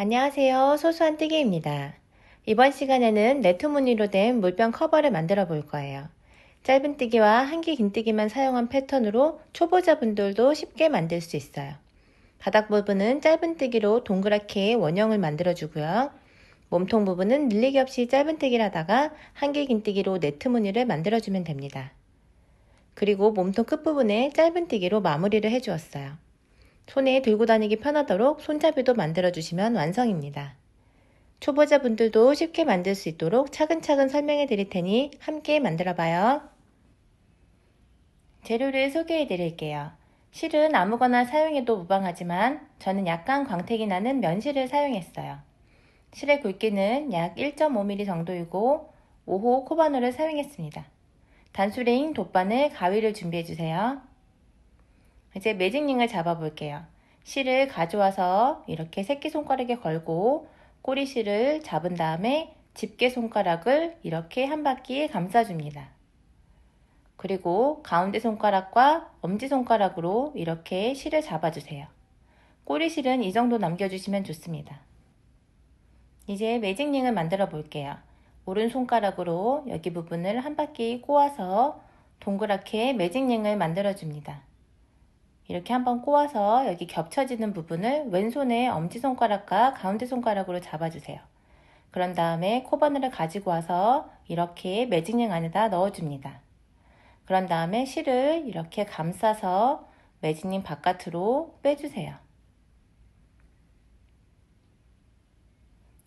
안녕하세요. 소소한 뜨개입니다. 이번 시간에는 네트 무늬로 된 물병 커버를 만들어 볼 거예요. 짧은 뜨개와 한기 긴뜨기만 사용한 패턴으로 초보자분들도 쉽게 만들 수 있어요. 바닥 부분은 짧은 뜨기로 동그랗게 원형을 만들어 주고요. 몸통 부분은 늘리기 없이 짧은 뜨기를 하다가 한기 긴뜨기로 네트 무늬를 만들어 주면 됩니다. 그리고 몸통 끝부분에 짧은 뜨기로 마무리를 해 주었어요. 손에 들고 다니기 편하도록 손잡이도 만들어 주시면 완성입니다. 초보자분들도 쉽게 만들 수 있도록 차근차근 설명해 드릴 테니 함께 만들어 봐요. 재료를 소개해 드릴게요. 실은 아무거나 사용해도 무방하지만 저는 약간 광택이 나는 면실을 사용했어요. 실의 굵기는 약 1.5mm 정도이고 5호 코바늘을 사용했습니다. 단수레인 돗바늘 가위를 준비해 주세요. 이제 매직링을 잡아 볼게요. 실을 가져와서 이렇게 새끼손가락에 걸고 꼬리실을 잡은 다음에 집게손가락을 이렇게 한 바퀴 감싸줍니다. 그리고 가운데 손가락과 엄지손가락으로 이렇게 실을 잡아주세요. 꼬리실은 이 정도 남겨주시면 좋습니다. 이제 매직링을 만들어 볼게요. 오른손가락으로 여기 부분을 한 바퀴 꼬아서 동그랗게 매직링을 만들어 줍니다. 이렇게 한번 꼬아서 여기 겹쳐지는 부분을 왼손의 엄지손가락과 가운데 손가락으로 잡아주세요. 그런 다음에 코바늘을 가지고 와서 이렇게 매직링 안에다 넣어줍니다. 그런 다음에 실을 이렇게 감싸서 매직링 바깥으로 빼주세요.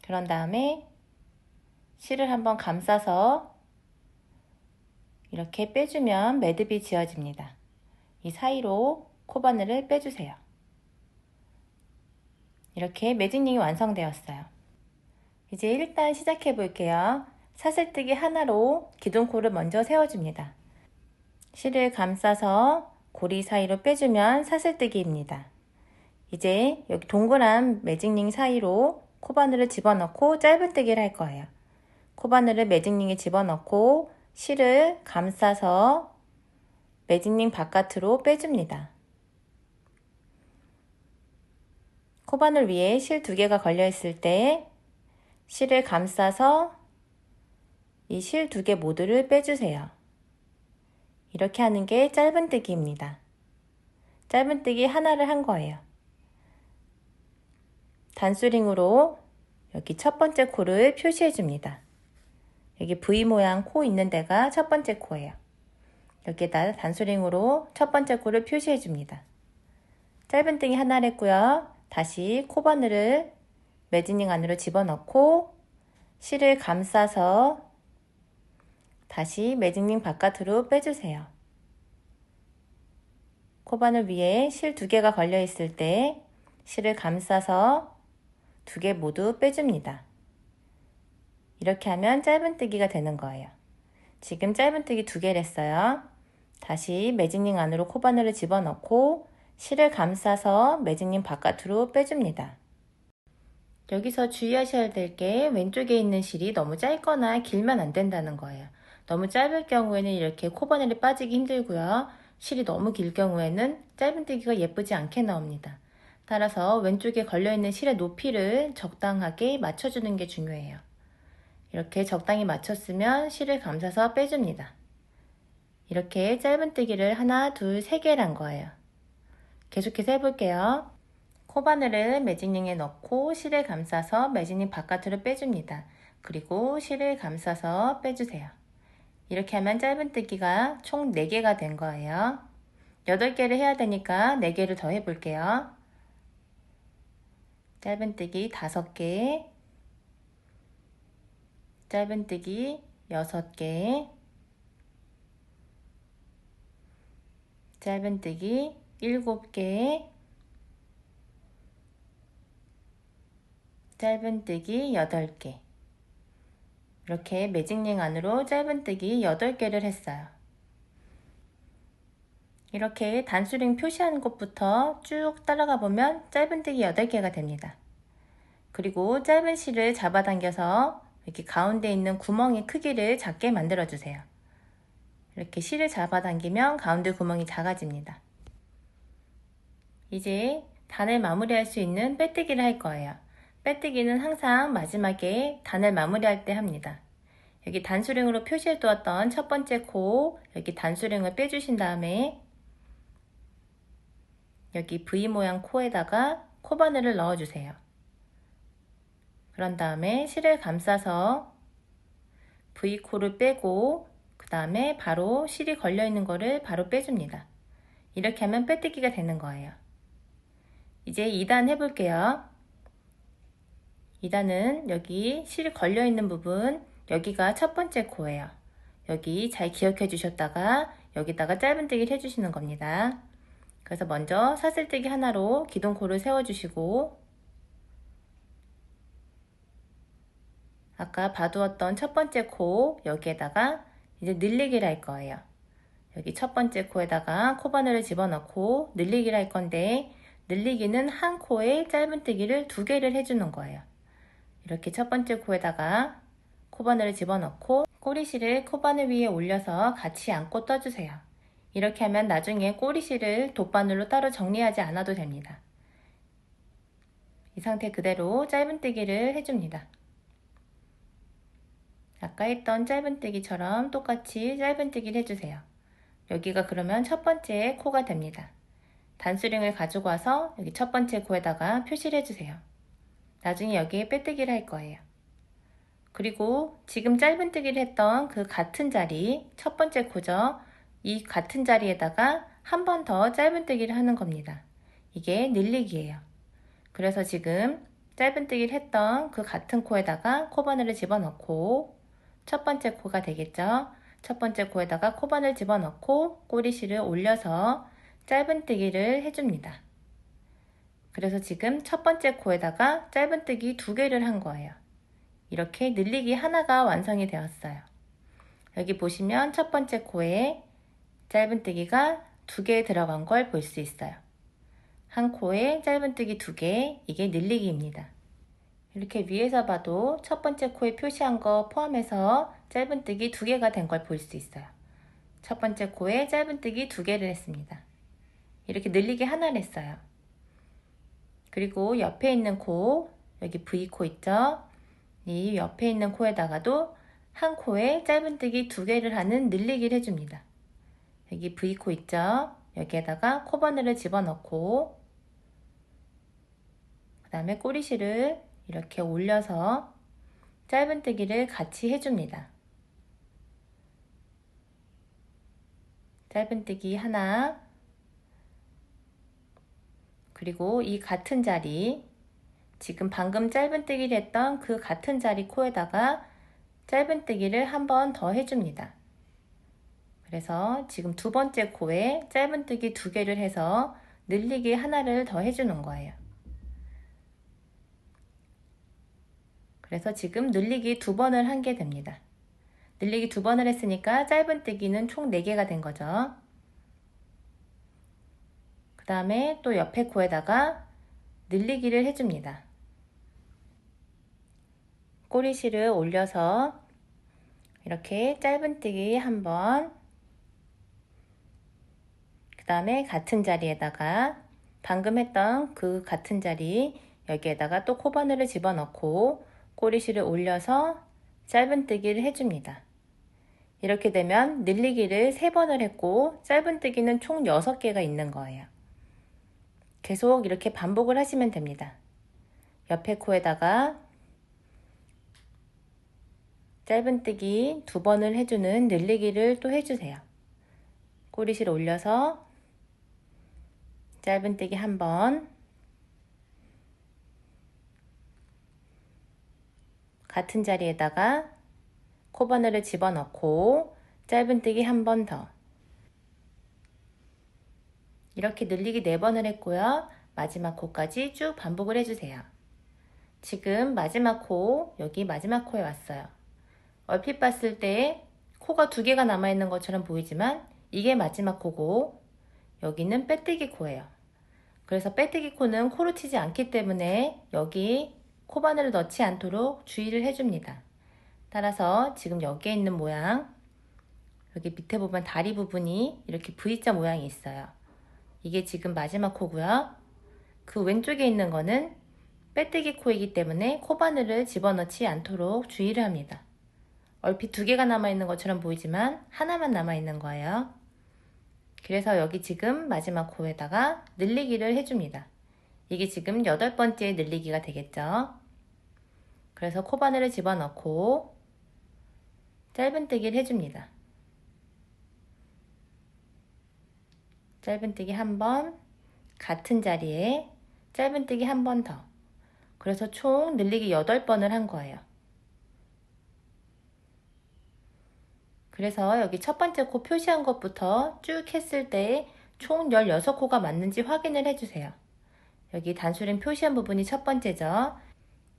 그런 다음에 실을 한번 감싸서 이렇게 빼주면 매듭이 지어집니다. 이 사이로 코바늘을 빼주세요. 이렇게 매직링이 완성되었어요. 이제 일단 시작해 볼게요. 사슬뜨기 하나로 기둥코를 먼저 세워줍니다. 실을 감싸서 고리 사이로 빼주면 사슬뜨기입니다. 이제 여기 동그란 매직링 사이로 코바늘을 집어넣고 짧은뜨기를 할 거예요. 코바늘을 매직링에 집어넣고 실을 감싸서 매직링 바깥으로 빼줍니다. 코바늘 위에 실 2개가 걸려 있을 때 실을 감싸서 이 실 2개 모두를 빼주세요. 이렇게 하는 게 짧은뜨기입니다. 짧은뜨기 하나를 한 거예요. 단수링으로 여기 첫 번째 코를 표시해 줍니다. 여기 V 모양 코 있는 데가 첫 번째 코예요. 여기에다 단수링으로 첫 번째 코를 표시해 줍니다. 짧은뜨기 하나를 했고요. 다시 코바늘을 매직링 안으로 집어넣고 실을 감싸서 다시 매직링 바깥으로 빼주세요. 코바늘 위에 실 2개가 걸려 있을 때 실을 감싸서 2개 모두 빼줍니다. 이렇게 하면 짧은뜨기가 되는 거예요. 지금 짧은뜨기 2개를 했어요. 다시 매직링 안으로 코바늘을 집어넣고 실을 감싸서 매직링 바깥으로 빼줍니다. 여기서 주의하셔야 될 게 왼쪽에 있는 실이 너무 짧거나 길면 안 된다는 거예요. 너무 짧을 경우에는 이렇게 코바늘이 빠지기 힘들고요. 실이 너무 길 경우에는 짧은뜨기가 예쁘지 않게 나옵니다. 따라서 왼쪽에 걸려있는 실의 높이를 적당하게 맞춰주는 게 중요해요. 이렇게 적당히 맞췄으면 실을 감싸서 빼줍니다. 이렇게 짧은뜨기를 하나, 둘, 3개를 한 거예요. 계속해서 해볼게요. 코바늘을 매직링에 넣고 실을 감싸서 매직링 바깥으로 빼줍니다. 그리고 실을 감싸서 빼주세요. 이렇게 하면 짧은뜨기가 총 4개가 된 거예요. 8개를 해야 되니까 4개를 더 해볼게요. 짧은뜨기 5개, 짧은뜨기 6개, 짧은뜨기 7개, 짧은뜨기 8개. 이렇게 매직링 안으로 짧은뜨기 8개를 했어요. 이렇게 단수링 표시하는 곳부터 쭉 따라가 보면 짧은뜨기 8개가 됩니다. 그리고 짧은 실을 잡아당겨서 이렇게 가운데 있는 구멍의 크기를 작게 만들어 주세요. 이렇게 실을 잡아당기면 가운데 구멍이 작아집니다. 이제 단을 마무리할 수 있는 빼뜨기를 할 거예요. 빼뜨기는 항상 마지막에 단을 마무리할 때 합니다. 여기 단수령으로 표시해 두었던 첫 번째 코, 여기 단수령을 빼주신 다음에 여기 V 모양 코에다가 코바늘을 넣어주세요. 그런 다음에 실을 감싸서 V코를 빼고 그 다음에 바로 실이 걸려있는 거를 바로 빼줍니다. 이렇게 하면 빼뜨기가 되는 거예요. 이제 2단 해볼게요. 2단은 여기 실이 걸려있는 부분, 여기가 첫 번째 코예요. 여기 잘 기억해 주셨다가 여기다가 짧은뜨기를 해주시는 겁니다. 그래서 먼저 사슬뜨기 하나로 기둥코를 세워주시고 아까 봐두었던 첫 번째 코 여기에다가 이제 늘리기를 할 거예요. 여기 첫 번째 코에다가 코바늘을 집어넣고 늘리기를 할 건데 늘리기는 한 코에 짧은뜨기를 2개를 해주는 거예요. 이렇게 첫 번째 코에다가 코바늘을 집어넣고 꼬리실을 코바늘 위에 올려서 같이 안고 떠주세요. 이렇게 하면 나중에 꼬리실을 돗바늘로 따로 정리하지 않아도 됩니다. 이 상태 그대로 짧은뜨기를 해줍니다. 아까 했던 짧은뜨기처럼 똑같이 짧은뜨기를 해주세요. 여기가 그러면 첫 번째 코가 됩니다. 단수령을 가지고 와서 여기 첫 번째 코에다가 표시를 해주세요. 나중에 여기에 빼뜨기를 할 거예요. 그리고 지금 짧은뜨기를 했던 그 같은 자리, 첫 번째 코죠. 이 같은 자리에다가 한 번 더 짧은뜨기를 하는 겁니다. 이게 늘리기예요. 그래서 지금 짧은뜨기를 했던 그 같은 코에다가 코바늘을 집어넣고 첫 번째 코가 되겠죠. 첫 번째 코에다가 코바늘 집어넣고 꼬리실을 올려서 짧은뜨기를 해줍니다. 그래서 지금 첫 번째 코에다가 짧은뜨기 2개를 한 거예요. 이렇게 늘리기 하나가 완성이 되었어요. 여기 보시면 첫 번째 코에 짧은뜨기가 2개 들어간 걸 볼 수 있어요. 한 코에 짧은뜨기 2개, 이게 늘리기입니다. 이렇게 위에서 봐도 첫 번째 코에 표시한 거 포함해서 짧은뜨기 2개가 된 걸 볼 수 있어요. 첫 번째 코에 짧은뜨기 2개를 했습니다. 이렇게 늘리기 하나를 했어요. 그리고 옆에 있는 코, 여기 V코 있죠? 이 옆에 있는 코에다가도 한 코에 짧은뜨기 2개를 하는 늘리기를 해줍니다. 여기 V코 있죠? 여기에다가 코바늘을 집어넣고 그 다음에 꼬리실을 이렇게 올려서 짧은뜨기를 같이 해줍니다. 짧은뜨기 하나, 그리고 이 같은 자리, 지금 방금 짧은뜨기를 했던 그 같은 자리 코에다가 짧은뜨기를 한 번 더 해줍니다. 그래서 지금 두 번째 코에 짧은뜨기 2개를 해서 늘리기 하나를 더 해주는 거예요. 그래서 지금 늘리기 2번을 한 게 됩니다. 늘리기 2번을 했으니까 짧은뜨기는 총 4개가 된 거죠. 그 다음에 또 옆에 코에다가 늘리기를 해줍니다. 꼬리실을 올려서 이렇게 짧은뜨기 한 번, 그 다음에 같은 자리에다가 방금 했던 그 같은 자리 여기에다가 또 코바늘을 집어넣고 꼬리실을 올려서 짧은뜨기를 해줍니다. 이렇게 되면 늘리기를 3번을 했고 짧은뜨기는 총 6개가 있는 거예요. 계속 이렇게 반복을 하시면 됩니다. 옆에 코에다가 짧은뜨기 2번을 해주는 늘리기를 또 해주세요. 꼬리실 올려서 짧은뜨기 한 번, 같은 자리에다가 코바늘을 집어넣고 짧은뜨기 한 번 더. 이렇게 늘리기 4번을 했고요. 마지막 코까지 쭉 반복을 해주세요. 지금 마지막 코, 여기 마지막 코에 왔어요. 얼핏 봤을 때 코가 2개가 남아있는 것처럼 보이지만 이게 마지막 코고 여기는 빼뜨기 코예요. 그래서 빼뜨기 코는 코로 치지 않기 때문에 여기 코바늘을 넣지 않도록 주의를 해줍니다. 따라서 지금 여기에 있는 모양, 여기 밑에 보면 다리 부분이 이렇게 V자 모양이 있어요. 이게 지금 마지막 코고요. 그 왼쪽에 있는 거는 빼뜨기 코이기 때문에 코바늘을 집어넣지 않도록 주의를 합니다. 얼핏 2개가 남아있는 것처럼 보이지만 하나만 남아있는 거예요. 그래서 여기 지금 마지막 코에다가 늘리기를 해줍니다. 이게 지금 8번째 늘리기가 되겠죠. 그래서 코바늘을 집어넣고 짧은뜨기를 해줍니다. 짧은뜨기 한 번, 같은 자리에 짧은뜨기 한 번 더. 그래서 총 늘리기 8번을 한 거예요. 그래서 여기 첫 번째 코 표시한 것부터 쭉 했을 때 총 16코가 맞는지 확인을 해주세요. 여기 단수링 표시한 부분이 첫 번째죠.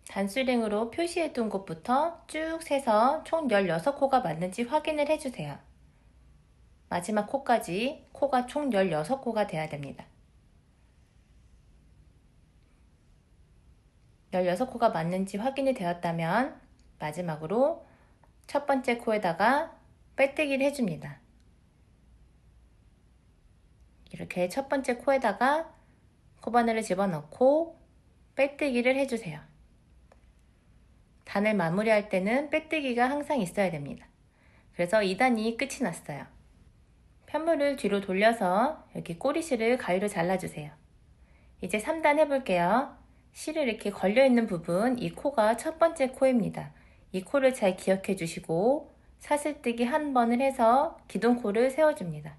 단수링으로 표시해 둔 곳부터 쭉 세서 총 16코가 맞는지 확인을 해주세요. 마지막 코까지 코가 총 16코가 돼야 됩니다. 16코가 맞는지 확인이 되었다면 마지막으로 첫 번째 코에다가 빼뜨기를 해줍니다. 이렇게 첫 번째 코에다가 코바늘을 집어넣고 빼뜨기를 해주세요. 단을 마무리할 때는 빼뜨기가 항상 있어야 됩니다. 그래서 2단이 끝이 났어요. 편물을 뒤로 돌려서 여기 꼬리실을 가위로 잘라주세요. 이제 3단 해볼게요. 실을 이렇게 걸려있는 부분, 이 코가 첫 번째 코입니다. 이 코를 잘 기억해 주시고 사슬뜨기 한 번을 해서 기둥코를 세워줍니다.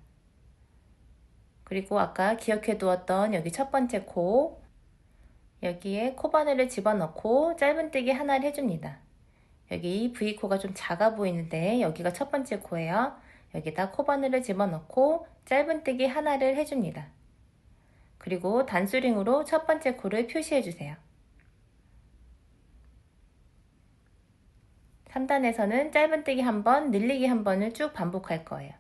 그리고 아까 기억해 두었던 여기 첫 번째 코, 여기에 코바늘을 집어넣고 짧은뜨기 하나를 해줍니다. 여기 V코가 좀 작아 보이는데 여기가 첫 번째 코예요. 여기다 코바늘을 집어넣고 짧은뜨기 하나를 해줍니다. 그리고 단수링으로 첫 번째 코를 표시해 주세요. 3단에서는 짧은뜨기 한 번, 늘리기 한 번을 쭉 반복할 거예요.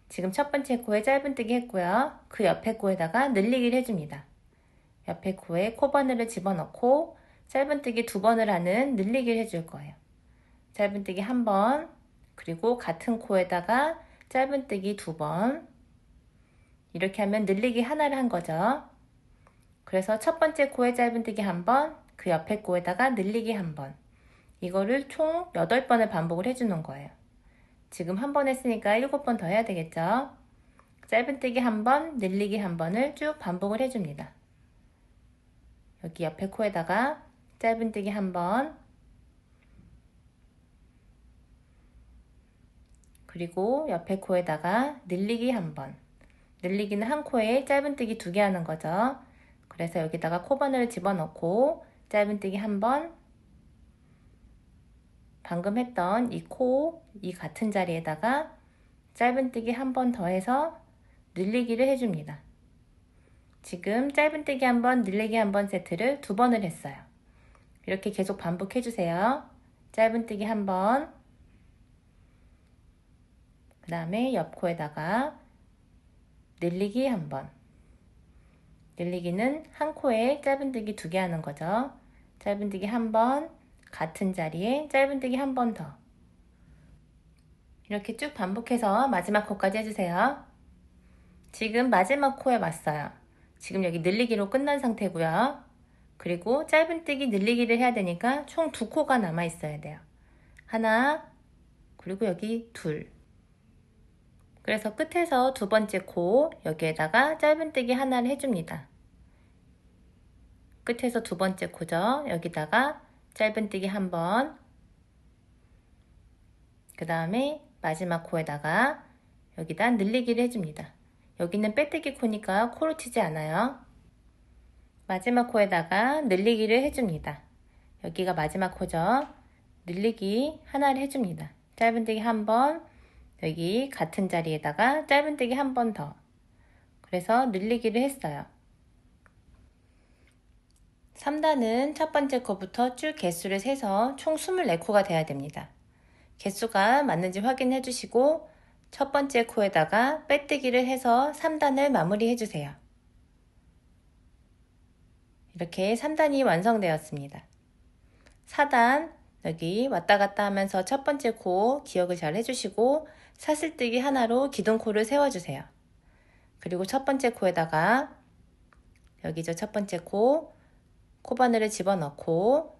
지금 첫 번째 코에 짧은뜨기 했고요. 그 옆에 코에다가 늘리기를 해줍니다. 옆에 코에 코바늘을 집어넣고 짧은뜨기 2번을 하는 늘리기를 해줄 거예요. 짧은뜨기 한 번, 그리고 같은 코에다가 짧은뜨기 2번, 이렇게 하면 늘리기 하나를 한 거죠. 그래서 첫 번째 코에 짧은뜨기 한 번, 그 옆에 코에다가 늘리기 한 번, 이거를 총 8번을 반복을 해주는 거예요. 지금 한 번 했으니까 7번 더 해야 되겠죠. 짧은뜨기 한 번, 늘리기 한 번을 쭉 반복을 해줍니다. 여기 옆에 코에다가 짧은뜨기 한 번, 그리고 옆에 코에다가 늘리기 한 번. 늘리기는 한 코에 짧은뜨기 2개 하는 거죠. 그래서 여기다가 코바늘을 집어넣고 짧은뜨기 한 번, 방금 했던 이 코, 이 같은 자리에다가 짧은뜨기 한 번 더 해서 늘리기를 해줍니다. 지금 짧은뜨기 한 번, 늘리기 한 번 세트를 2번을 했어요. 이렇게 계속 반복해주세요. 짧은뜨기 한 번, 그 다음에 옆 코에다가 늘리기 한 번. 늘리기는 한 코에 짧은뜨기 2개 하는 거죠. 짧은뜨기 한 번, 같은 자리에 짧은뜨기 한 번 더. 이렇게 쭉 반복해서 마지막 코까지 해주세요. 지금 마지막 코에 왔어요. 지금 여기 늘리기로 끝난 상태고요. 그리고 짧은뜨기 늘리기를 해야 되니까 총 2코가 남아 있어야 돼요. 하나, 그리고 여기 둘. 그래서 끝에서 2번째 코, 여기에다가 짧은뜨기 하나를 해줍니다. 끝에서 2번째 코죠. 여기다가 짧은뜨기 한 번, 그 다음에 마지막 코에다가 여기다 늘리기를 해줍니다. 여기는 빼뜨기 코니까 코를 치지 않아요. 마지막 코에다가 늘리기를 해줍니다. 여기가 마지막 코죠. 늘리기 하나를 해줍니다. 짧은뜨기 한 번, 여기 같은 자리에다가 짧은뜨기 한 번 더. 그래서 늘리기를 했어요. 3단은 첫 번째 코부터 쭉 개수를 세서 총 24코가 돼야 됩니다. 개수가 맞는지 확인해 주시고 첫 번째 코에다가 빼뜨기를 해서 3단을 마무리해 주세요. 이렇게 3단이 완성되었습니다. 4단 여기 왔다 갔다 하면서 첫 번째 코 기억을 잘 해주시고 사슬뜨기 하나로 기둥코를 세워주세요. 그리고 첫 번째 코에다가 여기죠, 첫 번째 코, 코바늘을 집어넣고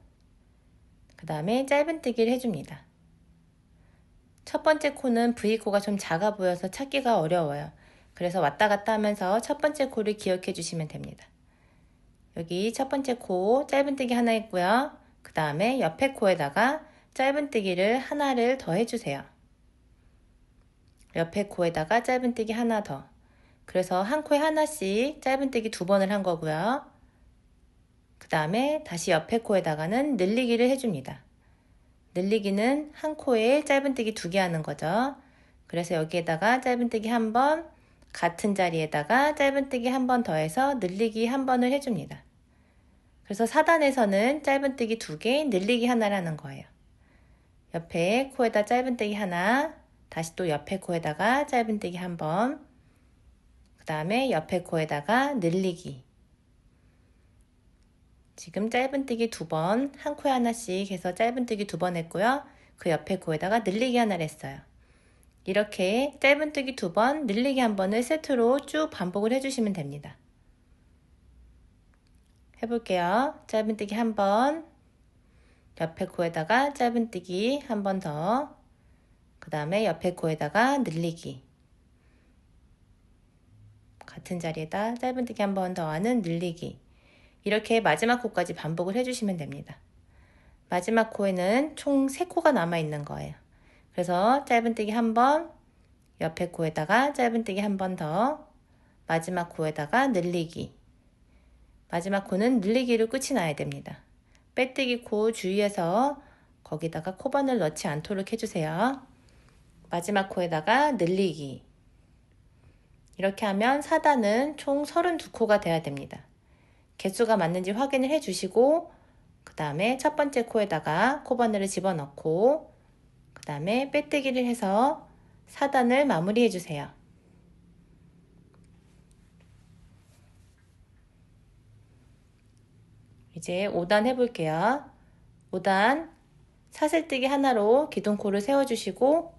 그 다음에 짧은뜨기를 해줍니다. 첫 번째 코는 V코가 좀 작아 보여서 찾기가 어려워요. 그래서 왔다 갔다 하면서 첫 번째 코를 기억해 주시면 됩니다. 여기 첫 번째 코 짧은뜨기 하나 있고요. 그 다음에 옆에 코에다가 짧은뜨기를 하나를 더 해주세요. 옆에 코에다가 짧은뜨기 하나 더. 그래서 한 코에 하나씩 짧은뜨기 2번을 한 거고요. 그 다음에 다시 옆에 코에다가는 늘리기를 해줍니다. 늘리기는 한 코에 짧은뜨기 2개 하는 거죠. 그래서 여기에다가 짧은뜨기 1번, 같은 자리에다가 짧은뜨기 1번 더해서 늘리기 1번을 해줍니다. 그래서 4단에서는 짧은뜨기 2개, 늘리기 하나를 하는 거예요. 옆에 코에다 짧은뜨기 하나, 다시 또 옆에 코에다가 짧은뜨기 1번, 그 다음에 옆에 코에다가 늘리기. 지금 짧은뜨기 2번, 한 코에 하나씩 해서 짧은뜨기 2번 했고요. 그 옆에 코에다가 늘리기 하나를 했어요. 이렇게 짧은뜨기 2번, 늘리기 1번을 세트로 쭉 반복을 해주시면 됩니다. 해볼게요. 짧은뜨기 1번, 옆에 코에다가 짧은뜨기 1번 더, 그 다음에 옆에 코에다가 늘리기. 같은 자리에다 짧은뜨기 1번 더 하는 늘리기. 이렇게 마지막 코까지 반복을 해주시면 됩니다. 마지막 코에는 총 3코가 남아있는 거예요. 그래서 짧은뜨기 1번, 옆에 코에다가 짧은뜨기 1번 더, 마지막 코에다가 늘리기. 마지막 코는 늘리기로 끝이 나야 됩니다. 빼뜨기 코 주의해서 거기다가 코바늘 넣지 않도록 해주세요. 마지막 코에다가 늘리기. 이렇게 하면 4단은 총 32코가 돼야 됩니다. 개수가 맞는지 확인을 해주시고 그 다음에 첫 번째 코에다가 코바늘을 집어넣고 그 다음에 빼뜨기를 해서 4단을 마무리 해주세요. 이제 5단 해볼게요. 5단 사슬뜨기 하나로 기둥코를 세워주시고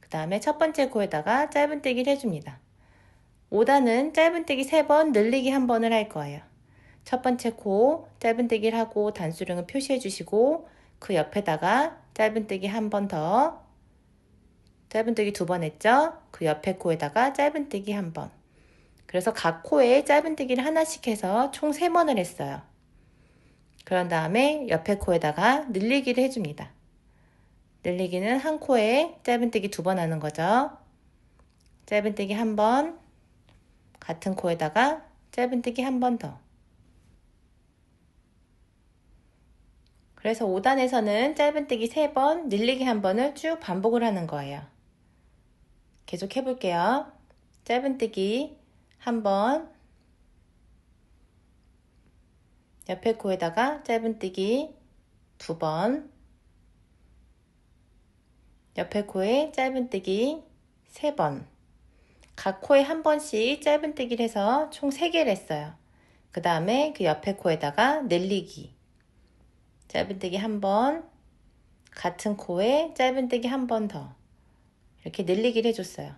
그 다음에 첫 번째 코에다가 짧은뜨기를 해줍니다. 5단은 짧은뜨기 3번, 늘리기 1번을 할 거예요. 첫 번째 코 짧은뜨기를 하고 단수령을 표시해 주시고 그 옆에다가 짧은뜨기 1번 더, 짧은뜨기 2번 했죠? 그 옆에 코에다가 짧은뜨기 1번. 그래서 각 코에 짧은뜨기를 하나씩 해서 총 3번을 했어요. 그런 다음에 옆에 코에다가 늘리기를 해줍니다. 늘리기는 한 코에 짧은뜨기 2번 하는 거죠. 짧은뜨기 1번, 같은 코에다가 짧은뜨기 1번 더. 그래서 5단에서는 짧은뜨기 3번, 늘리기 1번을 쭉 반복을 하는 거예요. 계속 해볼게요. 짧은뜨기 1번, 옆에 코에다가 짧은뜨기 2번, 옆에 코에 짧은뜨기 3번, 각 코에 한 번씩 짧은뜨기를 해서 총 3개를 했어요. 그 다음에 그 옆에 코에다가 늘리기, 짧은뜨기 1번, 같은 코에 짧은뜨기 1번 더, 이렇게 늘리기를 해줬어요.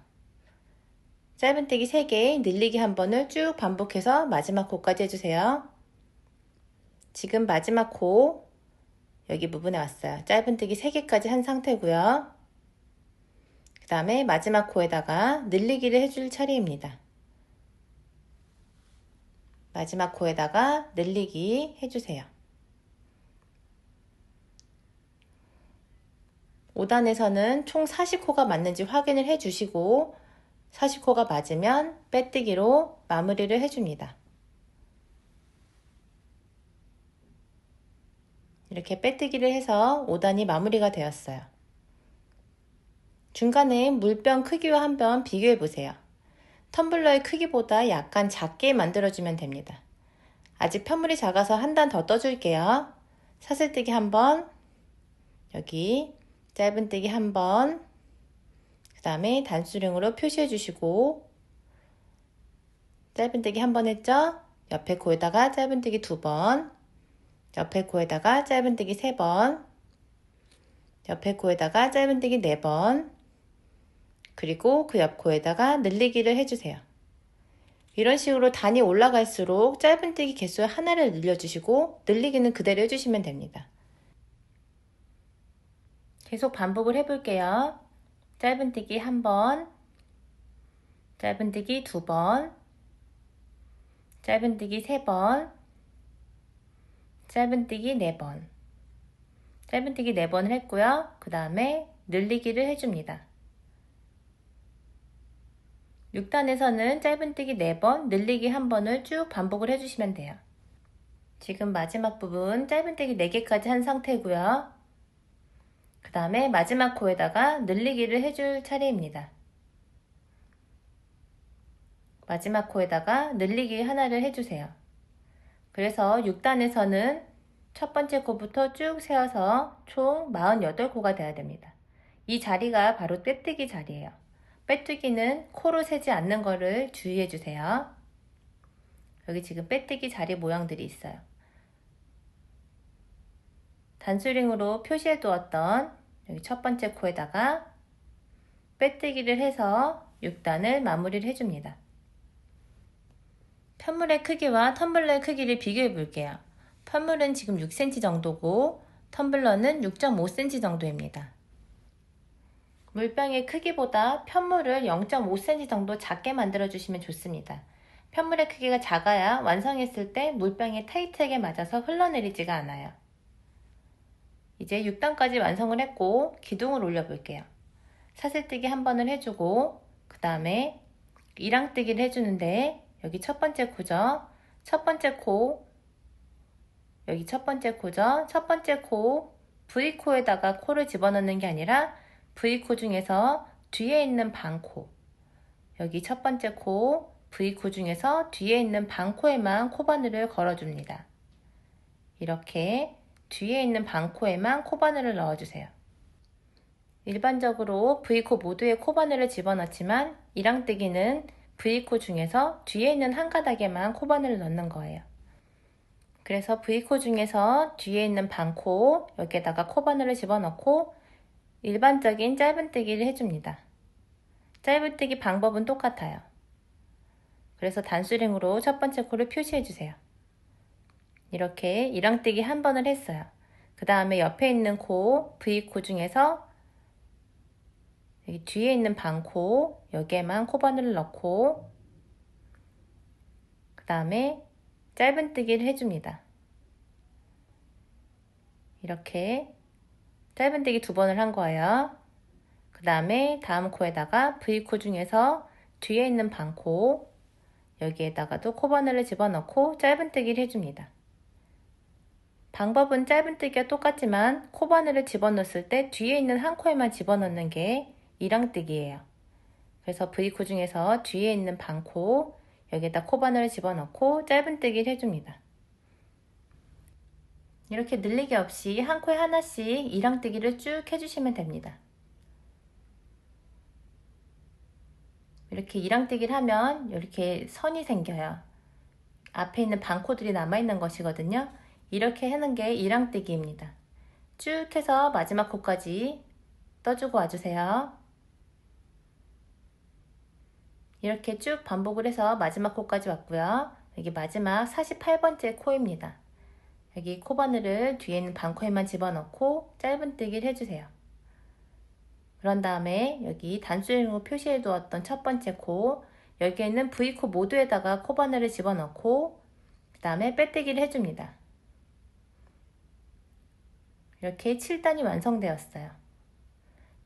짧은뜨기 3개, 늘리기 1번을 쭉 반복해서 마지막 코까지 해주세요. 지금 마지막 코 여기 부분에 왔어요. 짧은뜨기 3개까지 한 상태고요. 그 다음에 마지막 코에다가 늘리기를 해줄 차례입니다. 마지막 코에다가 늘리기 해주세요. 5단에서는 총 40코가 맞는지 확인을 해주시고 40코가 맞으면 빼뜨기로 마무리를 해줍니다. 이렇게 빼뜨기를 해서 5단이 마무리가 되었어요. 중간에 물병 크기와 한 번 비교해 보세요. 텀블러의 크기보다 약간 작게 만들어주면 됩니다. 아직 편물이 작아서 한 단 더 떠줄게요. 사슬뜨기 1번, 여기 짧은뜨기 1번, 그 다음에 단수령으로 표시해 주시고 짧은뜨기 1번 했죠? 옆에 코에다가 짧은뜨기 2번, 옆에 코에다가 짧은뜨기 3번, 옆에 코에다가 짧은뜨기 4번, 그리고 그 옆 코에다가 늘리기를 해주세요. 이런 식으로 단이 올라갈수록 짧은뜨기 개수 하나를 늘려주시고 늘리기는 그대로 해주시면 됩니다. 계속 반복을 해볼게요. 짧은뜨기 1번, 짧은뜨기 2번, 짧은뜨기 3번, 짧은뜨기 4번, 짧은뜨기 4번을 했고요. 그 다음에 늘리기를 해줍니다. 6단에서는 짧은뜨기 4번, 늘리기 1번을 쭉 반복을 해주시면 돼요. 지금 마지막 부분 짧은뜨기 4개까지 한 상태고요. 그 다음에 마지막 코에다가 늘리기를 해줄 차례입니다. 마지막 코에다가 늘리기 하나를 해주세요. 그래서 6단에서는 첫 번째 코부터 쭉 세어서 총 48코가 돼야 됩니다. 이 자리가 바로 빼뜨기 자리예요. 빼뜨기는 코로 세지 않는 거를 주의해 주세요. 여기 지금 빼뜨기 자리 모양들이 있어요. 단수링으로 표시해 두었던 여기 첫 번째 코에다가 빼뜨기를 해서 6단을 마무리를 해줍니다. 편물의 크기와 텀블러의 크기를 비교해 볼게요. 편물은 지금 6cm 정도고 텀블러는 6.5cm 정도입니다. 물병의 크기보다 편물을 0.5cm 정도 작게 만들어 주시면 좋습니다. 편물의 크기가 작아야 완성했을 때 물병에 타이트하게 맞아서 흘러내리지가 않아요. 이제 6단까지 완성을 했고 기둥을 올려 볼게요. 사슬뜨기 한 번을 해주고 그 다음에 이랑뜨기를 해주는데 여기 첫 번째 코죠. 첫 번째 코, 여기 첫 번째 코죠. 첫 번째 코, V코에다가 코를 집어넣는 게 아니라 V코 중에서 뒤에 있는 반코, 여기 첫 번째 코, V코 중에서 뒤에 있는 반코에만 코바늘을 걸어줍니다. 이렇게 뒤에 있는 반코에만 코바늘을 넣어주세요. 일반적으로 V코 모두에 코바늘을 집어넣지만 이랑뜨기는 V코 중에서 뒤에 있는 한 가닥에만 코바늘을 넣는 거예요. 그래서 V코 중에서 뒤에 있는 반코 여기에다가 코바늘을 집어넣고 일반적인 짧은뜨기를 해줍니다. 짧은뜨기 방법은 똑같아요. 그래서 단수링으로 첫 번째 코를 표시해주세요. 이렇게 이랑뜨기 한 번을 했어요. 그 다음에 옆에 있는 코, V코 중에서 여기 뒤에 있는 반코 여기에만 코바늘을 넣고 그 다음에 짧은뜨기를 해줍니다. 이렇게 짧은뜨기 2번을 한 거예요. 그 다음에 다음 코에다가 V코 중에서 뒤에 있는 반코 여기에다가도 코바늘을 집어넣고 짧은뜨기를 해줍니다. 방법은 짧은뜨기가 똑같지만 코바늘을 집어넣었을 때 뒤에 있는 한 코에만 집어넣는 게 이랑뜨기예요. 그래서 V코 중에서 뒤에 있는 반코 여기에다 코바늘을 집어넣고 짧은뜨기를 해줍니다. 이렇게 늘리기 없이 한 코에 하나씩 이랑뜨기를 쭉 해주시면 됩니다. 이렇게 이랑뜨기를 하면 이렇게 선이 생겨요. 앞에 있는 반코들이 남아있는 것이거든요. 이렇게 하는 게 이랑뜨기입니다. 쭉 해서 마지막 코까지 떠주고 와주세요. 이렇게 쭉 반복을 해서 마지막 코까지 왔고요. 여기 마지막 48번째 코입니다. 여기 코바늘을 뒤에 있는 반코에만 집어넣고 짧은뜨기를 해주세요. 그런 다음에 여기 단수링으로 표시해 두었던 첫 번째 코 여기에는 V코 모두에다가 코바늘을 집어넣고 그 다음에 빼뜨기를 해줍니다. 이렇게 7단이 완성되었어요.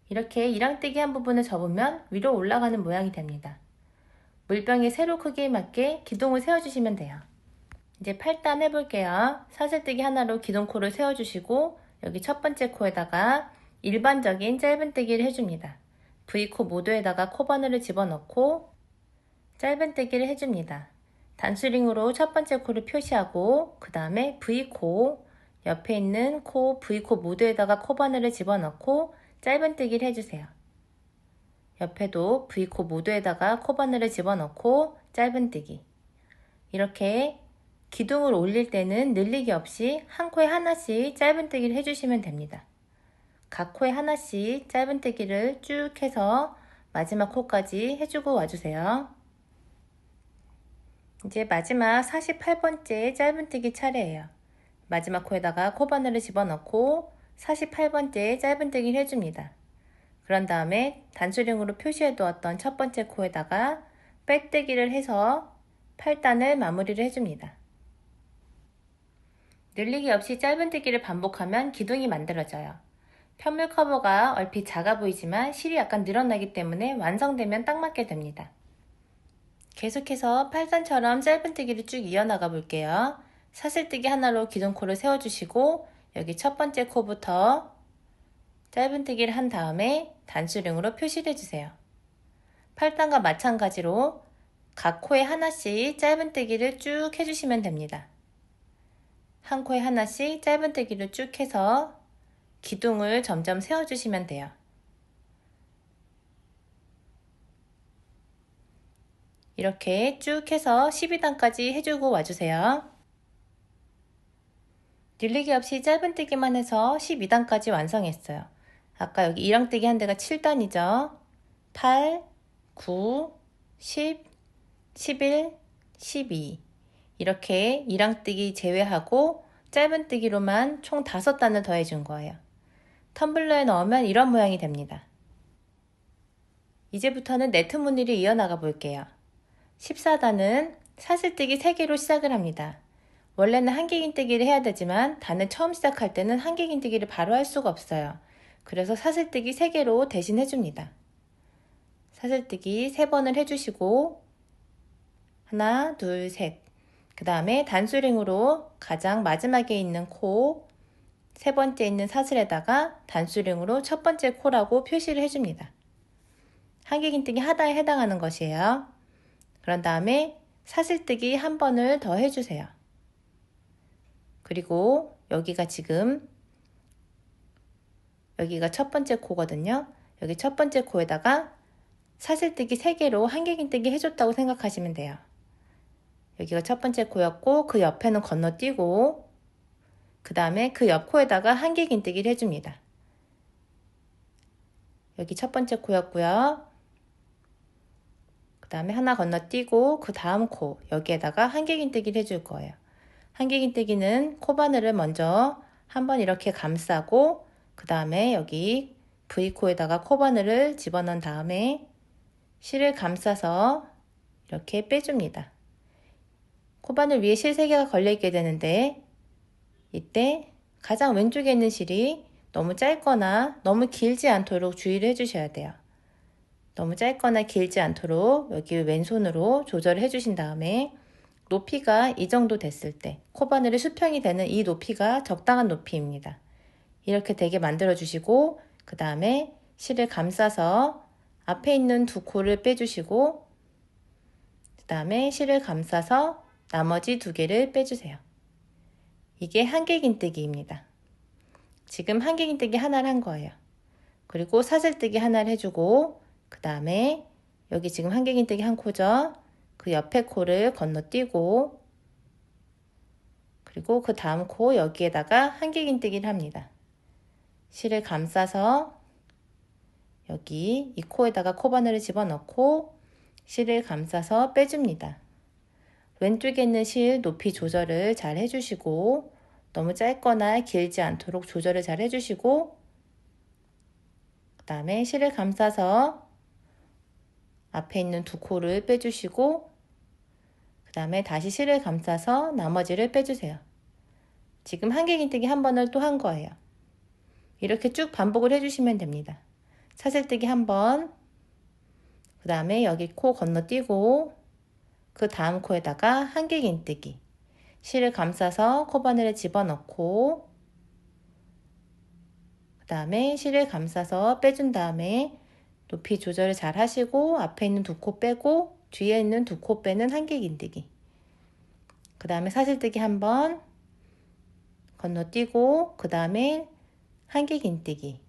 이렇게 이랑뜨기 한 부분을 접으면 위로 올라가는 모양이 됩니다. 물병의 세로 크기에 맞게 기둥을 세워주시면 돼요. 이제 8단 해볼게요. 사슬뜨기 하나로 기둥코를 세워주시고 여기 첫 번째 코에다가 일반적인 짧은뜨기를 해줍니다. V코 모두에다가 코바늘을 집어넣고 짧은뜨기를 해줍니다. 단수링으로 첫 번째 코를 표시하고 그 다음에 V코 옆에 있는 코 V코 모두에다가 코바늘을 집어넣고 짧은뜨기를 해주세요. 옆에도 V코 모두에다가 코바늘을 집어넣고 짧은뜨기. 이렇게 기둥을 올릴 때는 늘리기 없이 한 코에 하나씩 짧은뜨기를 해주시면 됩니다. 각 코에 하나씩 짧은뜨기를 쭉 해서 마지막 코까지 해주고 와주세요. 이제 마지막 48번째 짧은뜨기 차례예요. 마지막 코에다가 코바늘을 집어넣고 48번째 짧은뜨기를 해줍니다. 그런 다음에 단수령으로 표시해 두었던 첫 번째 코에다가 빼뜨기를 해서 8단을 마무리를 해줍니다. 늘리기 없이 짧은뜨기를 반복하면 기둥이 만들어져요. 편물 커버가 얼핏 작아 보이지만 실이 약간 늘어나기 때문에 완성되면 딱 맞게 됩니다. 계속해서 8단처럼 짧은뜨기를 쭉 이어나가 볼게요. 사슬뜨기 하나로 기둥코를 세워주시고 여기 첫 번째 코부터 짧은뜨기를 한 다음에 단수령으로 표시를 해주세요. 8단과 마찬가지로 각 코에 하나씩 짧은뜨기를 쭉 해주시면 됩니다. 한 코에 하나씩 짧은뜨기를 쭉 해서 기둥을 점점 세워주시면 돼요. 이렇게 쭉 해서 12단까지 해주고 와주세요. 늘리기 없이 짧은뜨기만 해서 12단까지 완성했어요. 아까 여기 이랑뜨기 한 데가 7단이죠. 8, 9, 10, 11, 12 이렇게 이랑뜨기 제외하고 짧은뜨기로만 총 5단을 더해준 거예요. 텀블러에 넣으면 이런 모양이 됩니다. 이제부터는 네트 무늬를 이어나가 볼게요. 14단은 사슬뜨기 3개로 시작을 합니다. 원래는 한길긴뜨기를 해야 되지만 단을 처음 시작할 때는 한길긴뜨기를 바로 할 수가 없어요. 그래서 사슬뜨기 3개로 대신 해줍니다. 사슬뜨기 3번을 해주시고 하나, 둘, 셋. 그 다음에 단수링으로 가장 마지막에 있는 코, 세 번째 있는 사슬에다가 단수링으로 첫 번째 코라고 표시를 해줍니다. 한길긴뜨기 하다에 해당하는 것이에요. 그런 다음에 사슬뜨기 한 번을 더 해주세요. 그리고 여기가 지금 여기가 첫 번째 코거든요. 여기 첫 번째 코에다가 사슬뜨기 3개로 한길긴뜨기 해줬다고 생각하시면 돼요. 여기가 첫 번째 코였고 그 옆에는 건너뛰고 그 다음에 그 옆 코에다가 한길긴뜨기를 해줍니다. 여기 첫 번째 코였고요. 그 다음에 하나 건너뛰고 그 다음 코 여기에다가 한길긴뜨기를 해줄 거예요. 한길긴뜨기는 코바늘을 먼저 한번 이렇게 감싸고 그 다음에 여기 V코에다가 코바늘을 집어넣은 다음에 실을 감싸서 이렇게 빼줍니다. 코바늘 위에 실 3개가 걸려있게 되는데 이때 가장 왼쪽에 있는 실이 너무 짧거나 너무 길지 않도록 주의를 해주셔야 돼요. 너무 짧거나 길지 않도록 여기 왼손으로 조절을 해주신 다음에 높이가 이 정도 됐을 때 코바늘이 수평이 되는 이 높이가 적당한 높이입니다. 이렇게 되게 만들어 주시고 그 다음에 실을 감싸서 앞에 있는 두 코를 빼주시고 그 다음에 실을 감싸서 나머지 2개를 빼주세요. 이게 한길긴뜨기입니다. 지금 한길긴뜨기 하나를 한 거예요. 그리고 사슬뜨기 하나를 해주고 그 다음에 여기 지금 한길긴뜨기 한 코죠. 그 옆에 코를 건너뛰고 그리고 그 다음 코 여기에다가 한길긴뜨기를 합니다. 실을 감싸서 여기 이 코에다가 코바늘을 집어넣고 실을 감싸서 빼줍니다. 왼쪽에 있는 실 높이 조절을 잘 해주시고 너무 짧거나 길지 않도록 조절을 잘 해주시고 그 다음에 실을 감싸서 앞에 있는 2코를 빼주시고 그 다음에 다시 실을 감싸서 나머지를 빼주세요. 지금 한길긴뜨기 한 번을 또 한 거예요. 이렇게 쭉 반복을 해주시면 됩니다. 사슬뜨기 한 번, 그 다음에 여기 코 건너뛰고 그 다음 코에다가 한길긴뜨기 실을 감싸서 코바늘에 집어넣고 그 다음에 실을 감싸서 빼준 다음에 높이 조절을 잘 하시고 앞에 있는 2코 빼고 뒤에 있는 2코 빼는 한길긴뜨기 그 다음에 사슬뜨기 한 번 건너뛰고 그 다음에 한길긴뜨기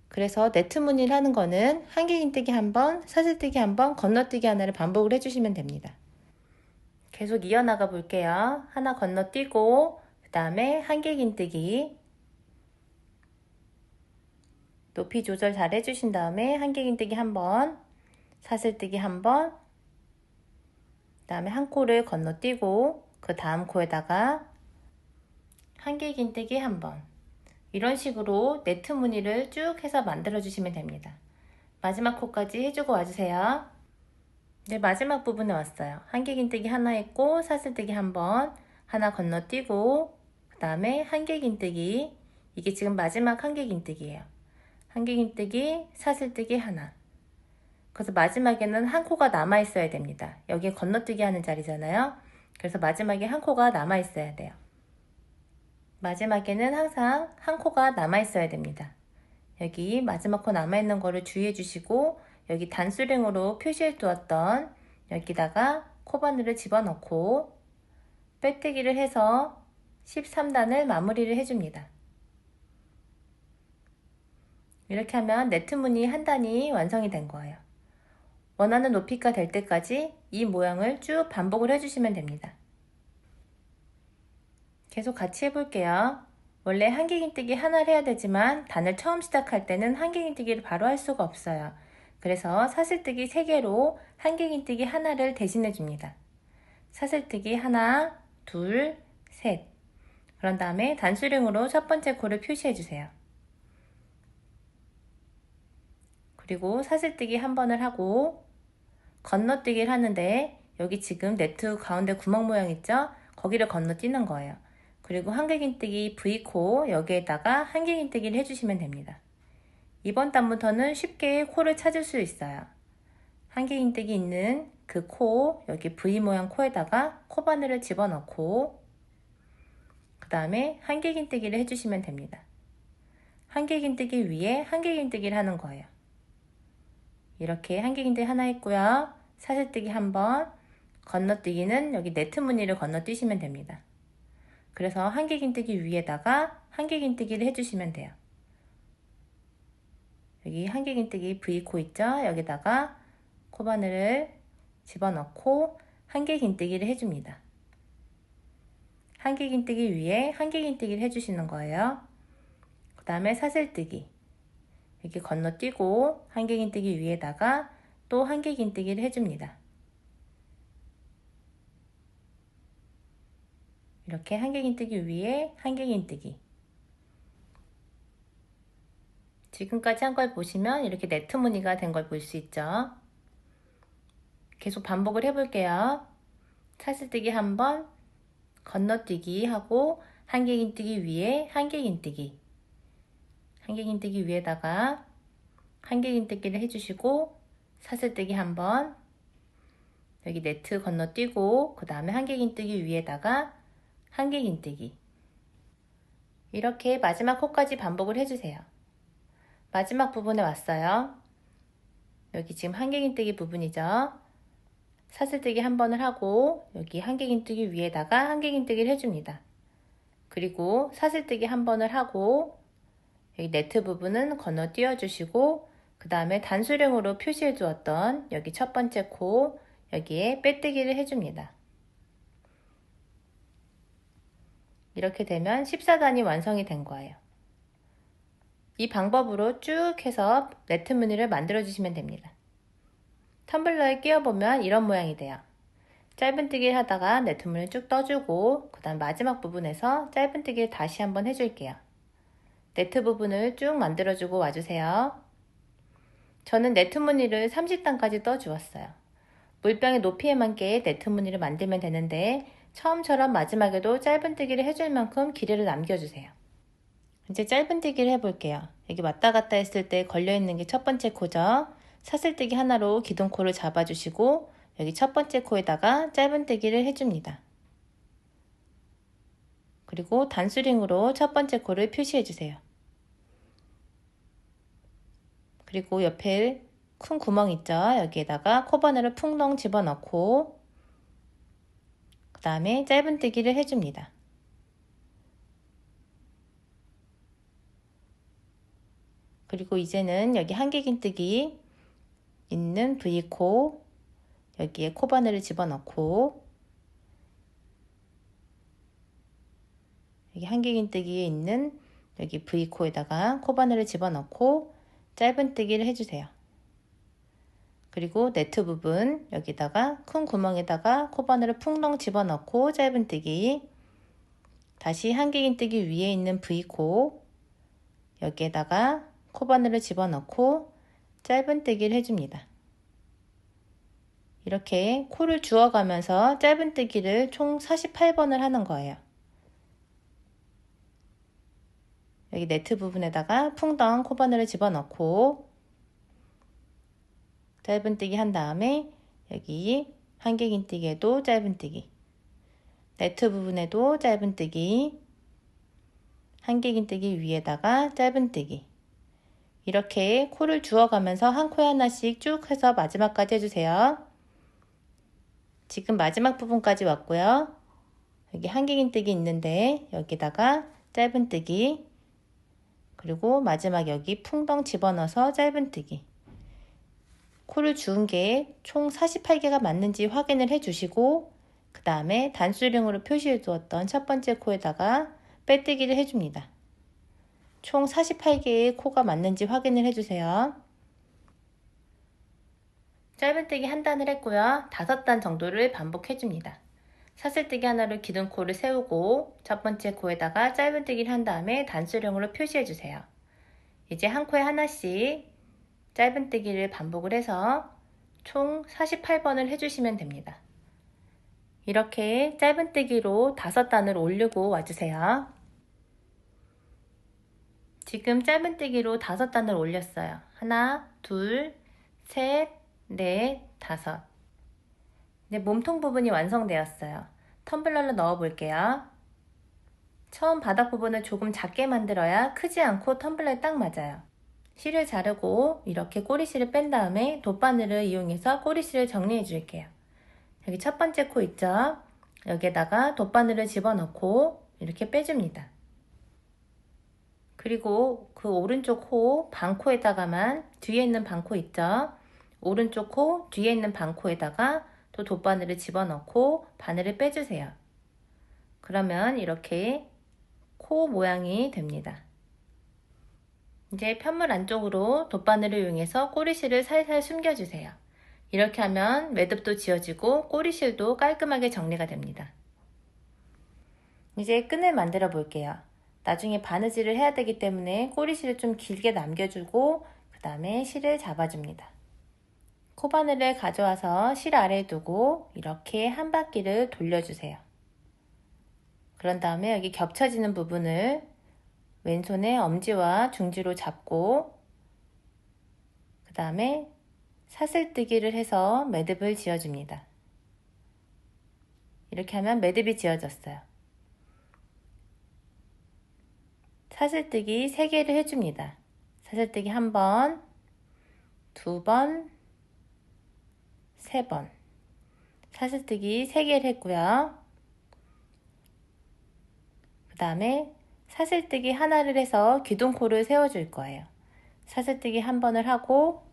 그래서 네트 무늬를 하는 거는 한길긴뜨기 한 번, 사슬뜨기 한 번, 건너뛰기 하나를 반복을 해주시면 됩니다. 계속 이어나가 볼게요. 하나 건너뛰고 그 다음에 한길긴뜨기 높이 조절 잘 해주신 다음에 한길긴뜨기 한 번, 사슬뜨기 한 번, 다음에 한 코를 건너뛰고 그 다음 코에다가 한길긴뜨기 한 번. 이런 식으로 네트 무늬를 쭉 해서 만들어 주시면 됩니다. 마지막 코까지 해주고 와주세요. 네, 마지막 부분에 왔어요. 한길긴뜨기 하나 했고 사슬뜨기 한 번, 하나 건너뛰고 그 다음에 한길긴뜨기. 이게 지금 마지막 한길긴뜨기예요. 한길긴뜨기, 사슬뜨기 하나. 그래서 마지막에는 한 코가 남아 있어야 됩니다. 여기 건너뛰기 하는 자리잖아요. 그래서 마지막에 한 코가 남아 있어야 돼요. 마지막에는 항상 한 코가 남아 있어야 됩니다. 여기 마지막 코 남아있는 거를 주의해 주시고 여기 단수령으로 표시해 두었던 여기다가 코바늘을 집어넣고 빼뜨기를 해서 13단을 마무리를 해줍니다. 이렇게 하면 네트 무늬 한 단이 완성이 된 거예요. 원하는 높이가 될 때까지 이 모양을 쭉 반복을 해주시면 됩니다. 계속 같이 해볼게요. 원래 한길긴뜨기 하나를 해야 되지만 단을 처음 시작할 때는 한길긴뜨기를 바로 할 수가 없어요. 그래서 사슬뜨기 3개로 한길긴뜨기 하나를 대신해 줍니다. 사슬뜨기 하나, 둘, 셋. 그런 다음에 단수령으로 첫 번째 코를 표시해 주세요. 그리고 사슬뜨기 한 번을 하고 건너뛰기를 하는데 여기 지금 네트 가운데 구멍 모양 있죠? 거기를 건너뛰는 거예요. 그리고 한길긴뜨기 V코 여기에다가 한길긴뜨기를 해주시면 됩니다. 이번 단부터는 쉽게 코를 찾을 수 있어요. 한길긴뜨기 있는 그 코, 여기 V 모양 코에다가 코바늘을 집어넣고 그 다음에 한길긴뜨기를 해주시면 됩니다. 한길긴뜨기 위에 한길긴뜨기를 하는 거예요. 이렇게 한길긴뜨기 하나 했고요. 사슬뜨기 한 번, 건너뛰기는 여기 네트 무늬를 건너뛰시면 됩니다. 그래서 한길긴뜨기 위에다가 한길긴뜨기를 해주시면 돼요. 여기 한길긴뜨기 V코 있죠? 여기다가 코바늘을 집어넣고 한길긴뜨기를 해줍니다. 한길긴뜨기 위에 한길긴뜨기를 해주시는 거예요. 그 다음에 사슬뜨기 여기 건너뛰고 한길긴뜨기 위에다가 또 한길긴뜨기를 해줍니다. 이렇게 한길긴뜨기 위에 한길긴뜨기. 지금까지 한 걸 보시면 이렇게 네트 무늬가 된 걸 볼 수 있죠. 계속 반복을 해볼게요. 사슬뜨기 한 번, 건너뛰기 하고 한길긴뜨기 위에 한길긴뜨기. 한길긴뜨기 위에다가 한길긴뜨기를 해주시고 사슬뜨기 한 번, 여기 네트 건너뛰고 그 다음에 한길긴뜨기 위에다가 한길긴뜨기. 이렇게 마지막 코까지 반복을 해주세요. 마지막 부분에 왔어요. 여기 지금 한길긴뜨기 부분이죠. 사슬뜨기 한 번을 하고 여기 한길긴뜨기 위에다가 한길긴뜨기를 해줍니다. 그리고 사슬뜨기 한 번을 하고 여기 네트 부분은 건너뛰어 주시고 그 다음에 단수령으로 표시해 두었던 여기 첫 번째 코 여기에 빼뜨기를 해줍니다. 이렇게 되면 14단이 완성이 된 거예요. 이 방법으로 쭉 해서 네트 무늬를 만들어 주시면 됩니다. 텀블러에 끼워보면 이런 모양이 돼요. 짧은뜨기를 하다가 네트 무늬를 쭉 떠주고 그 다음 마지막 부분에서 짧은뜨기를 다시 한번 해줄게요. 네트 부분을 쭉 만들어주고 와주세요. 저는 네트 무늬를 30단까지 떠주었어요. 물병의 높이에 맞게 네트 무늬를 만들면 되는데 처음처럼 마지막에도 짧은뜨기를 해줄 만큼 길이를 남겨주세요. 이제 짧은뜨기를 해볼게요. 여기 왔다 갔다 했을 때 걸려있는 게 첫 번째 코죠. 사슬뜨기 하나로 기둥코를 잡아주시고 여기 첫 번째 코에다가 짧은뜨기를 해줍니다. 그리고 단수링으로 첫 번째 코를 표시해주세요. 그리고 옆에 큰 구멍 있죠? 여기에다가 코바늘을 푹 집어넣고 그 다음에 짧은뜨기를 해줍니다. 그리고 이제는 여기 한길긴뜨기 있는 V코 여기에 코바늘을 집어넣고 여기 한길긴뜨기에 있는 여기 V코에다가 코바늘을 집어넣고 짧은뜨기를 해주세요. 그리고 네트 부분 여기다가 큰 구멍에다가 코바늘을 풍덩 집어넣고 짧은뜨기, 다시 한길긴뜨기 위에 있는 V코 여기에다가 코바늘을 집어넣고 짧은뜨기를 해줍니다. 이렇게 코를 주워가면서 짧은뜨기를 총 48번을 하는 거예요. 여기 네트 부분에다가 풍덩 코바늘을 집어넣고 짧은뜨기 한 다음에 여기 한길긴뜨기에도 짧은뜨기, 네트 부분에도 짧은뜨기, 한길긴뜨기 위에다가 짧은뜨기, 이렇게 코를 주워가면서 한 코에 하나씩 쭉 해서 마지막까지 해주세요. 지금 마지막 부분까지 왔고요. 여기 한길긴뜨기 있는데 여기다가 짧은뜨기, 그리고 마지막 여기 풍덩 집어넣어서 짧은뜨기. 코를 주운 게 총 48개가 맞는지 확인을 해주시고 그 다음에 단수령으로 표시해 두었던 첫 번째 코에다가 빼뜨기를 해줍니다. 총 48개의 코가 맞는지 확인을 해주세요. 짧은뜨기 한 단을 했고요. 5단 정도를 반복해줍니다. 사슬뜨기 하나로 기둥코를 세우고 첫 번째 코에다가 짧은뜨기를 한 다음에 단수령으로 표시해주세요. 이제 한 코에 하나씩 짧은뜨기를 반복을 해서 총 48번을 해주시면 됩니다. 이렇게 짧은뜨기로 5단을 올리고 와주세요. 지금 짧은뜨기로 5단을 올렸어요. 하나, 둘, 셋, 넷, 5. 네, 몸통 부분이 완성되었어요. 텀블러로 넣어 볼게요. 처음 바닥 부분을 조금 작게 만들어야 크지 않고 텀블러에 딱 맞아요. 실을 자르고 이렇게 꼬리실을 뺀 다음에 돗바늘을 이용해서 꼬리실을 정리해 줄게요. 여기 첫 번째 코 있죠? 여기에다가 돗바늘을 집어넣고 이렇게 빼줍니다. 그리고 그 오른쪽 코 반코에다가만, 뒤에 있는 반코 있죠? 오른쪽 코 뒤에 있는 반코에다가 또 돗바늘을 집어넣고 바늘을 빼주세요. 그러면 이렇게 코 모양이 됩니다. 이제 편물 안쪽으로 돗바늘을 이용해서 꼬리실을 살살 숨겨주세요. 이렇게 하면 매듭도 지어지고 꼬리실도 깔끔하게 정리가 됩니다. 이제 끈을 만들어 볼게요. 나중에 바느질을 해야 되기 때문에 꼬리실을 좀 길게 남겨주고 그 다음에 실을 잡아줍니다. 코바늘을 가져와서 실 아래에 두고 이렇게 한 바퀴를 돌려주세요. 그런 다음에 여기 겹쳐지는 부분을 왼손에 엄지와 중지로 잡고 그 다음에 사슬뜨기를 해서 매듭을 지어줍니다. 이렇게 하면 매듭이 지어졌어요. 사슬뜨기 3개를 해줍니다. 사슬뜨기 1번, 2번, 3번. 사슬뜨기 3개를 했고요. 그 다음에 사슬뜨기 하나를 해서 기둥코를 세워줄 거예요. 사슬뜨기 1번을 하고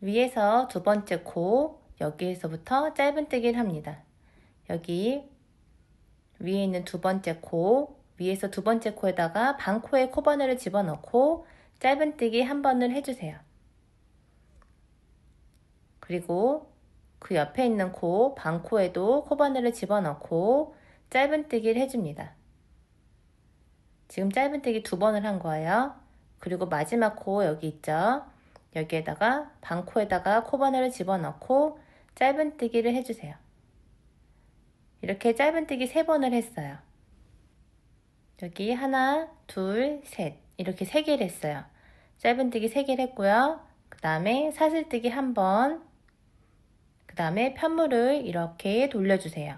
위에서 두 번째 코, 여기에서부터 짧은뜨기를 합니다. 여기 위에 있는 두 번째 코, 위에서 두 번째 코에다가 반코에 코바늘을 집어넣고 짧은뜨기 1번을 해주세요. 그리고 그 옆에 있는 코, 반코에도 코바늘을 집어넣고 짧은뜨기를 해줍니다. 지금 짧은뜨기 2번을 한 거예요. 그리고 마지막 코 여기 있죠? 여기에다가 반코에다가 코바늘을 집어넣고 짧은뜨기를 해주세요. 이렇게 짧은뜨기 3번을 했어요. 여기 하나, 둘, 셋 이렇게 3개를 했어요. 짧은뜨기 3개를 했고요. 그 다음에 사슬뜨기 1번, 그 다음에 편물을 이렇게 돌려주세요.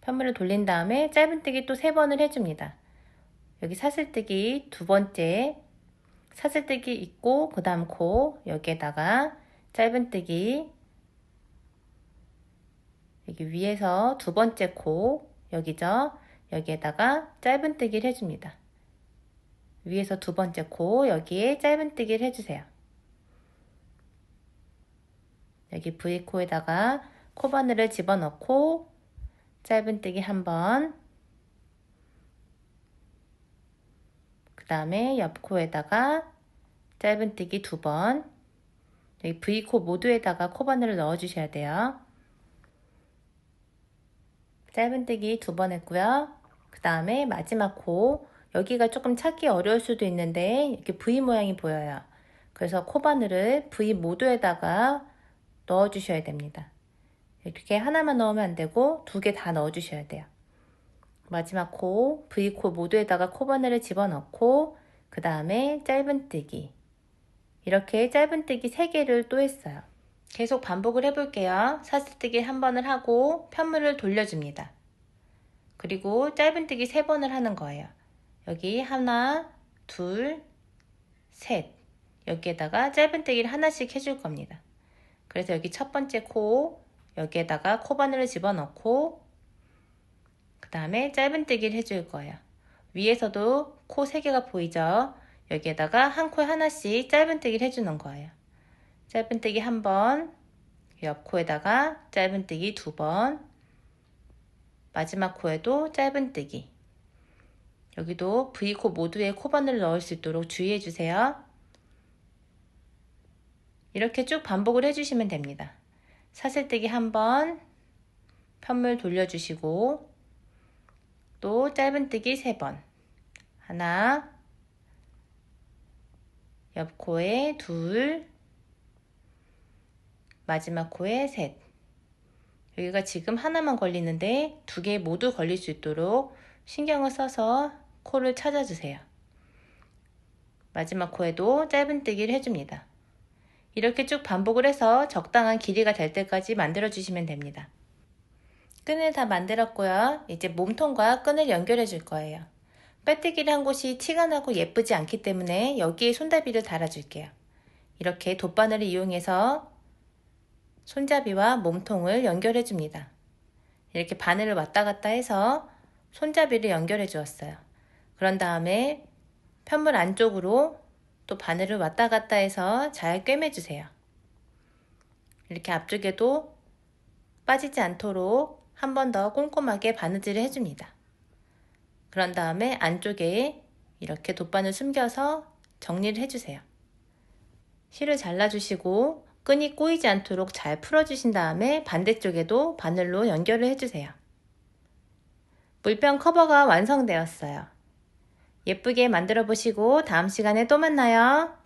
편물을 돌린 다음에 짧은뜨기 또 3번을 해줍니다. 여기 사슬뜨기 2번째, 사슬뜨기 있고 그 다음 코 여기에다가 짧은뜨기, 여기 위에서 2번째 코 여기죠? 여기에다가 짧은뜨기를 해줍니다. 위에서 2번째 코 여기에 짧은뜨기를 해주세요. 여기 V코에다가 코바늘을 집어넣고 짧은뜨기 1번, 그 다음에 옆코에다가 짧은뜨기 2번, 여기 V코 모두에다가 코바늘을 넣어주셔야 돼요. 짧은뜨기 2번 했고요. 그 다음에 마지막 코, 여기가 조금 찾기 어려울 수도 있는데 이렇게 V 모양이 보여요. 그래서 코바늘을 V 모두에다가 넣어주셔야 됩니다. 이렇게 하나만 넣으면 안 되고 2개 다 넣어주셔야 돼요. 마지막 코, V코 모두에다가 코바늘을 집어넣고 그 다음에 짧은뜨기, 이렇게 짧은뜨기 3개를 또 했어요. 계속 반복을 해볼게요. 사슬뜨기 1번을 하고 편물을 돌려줍니다. 그리고 짧은뜨기 3번을 하는 거예요. 여기 하나, 둘, 셋, 여기에다가 짧은뜨기를 하나씩 해줄 겁니다. 그래서 여기 첫 번째 코, 여기에다가 코바늘을 집어넣고 그 다음에 짧은뜨기를 해줄 거예요. 위에서도 코 3개가 보이죠? 여기에다가 한 코에 하나씩 짧은뜨기를 해주는 거예요. 짧은뜨기 1번, 옆 코에다가 짧은뜨기 2번, 마지막 코에도 짧은뜨기. 여기도 V코 모두에 코바늘을 넣을 수 있도록 주의해 주세요. 이렇게 쭉 반복을 해주시면 됩니다. 사슬뜨기 1번, 편물 돌려주시고 또 짧은뜨기 3번, 하나, 옆 코에 2, 마지막 코에 3. 여기가 지금 하나만 걸리는데 2개 모두 걸릴 수 있도록 신경을 써서 코를 찾아주세요. 마지막 코에도 짧은뜨기를 해줍니다. 이렇게 쭉 반복을 해서 적당한 길이가 될 때까지 만들어 주시면 됩니다. 끈을 다 만들었고요. 이제 몸통과 끈을 연결해 줄 거예요. 빼뜨기를 한 곳이 티가 나고 예쁘지 않기 때문에 여기에 손잡이를 달아줄게요. 이렇게 돗바늘을 이용해서 손잡이와 몸통을 연결해 줍니다. 이렇게 바늘을 왔다 갔다 해서 손잡이를 연결해 주었어요. 그런 다음에 편물 안쪽으로 또 바늘을 왔다 갔다 해서 잘 꿰매 주세요. 이렇게 앞쪽에도 빠지지 않도록 한 번 더 꼼꼼하게 바느질을 해줍니다. 그런 다음에 안쪽에 이렇게 돗바늘 숨겨서 정리를 해주세요. 실을 잘라주시고 끈이 꼬이지 않도록 잘 풀어주신 다음에 반대쪽에도 바늘로 연결을 해주세요. 물병 커버가 완성되었어요. 예쁘게 만들어 보시고 다음 시간에 또 만나요.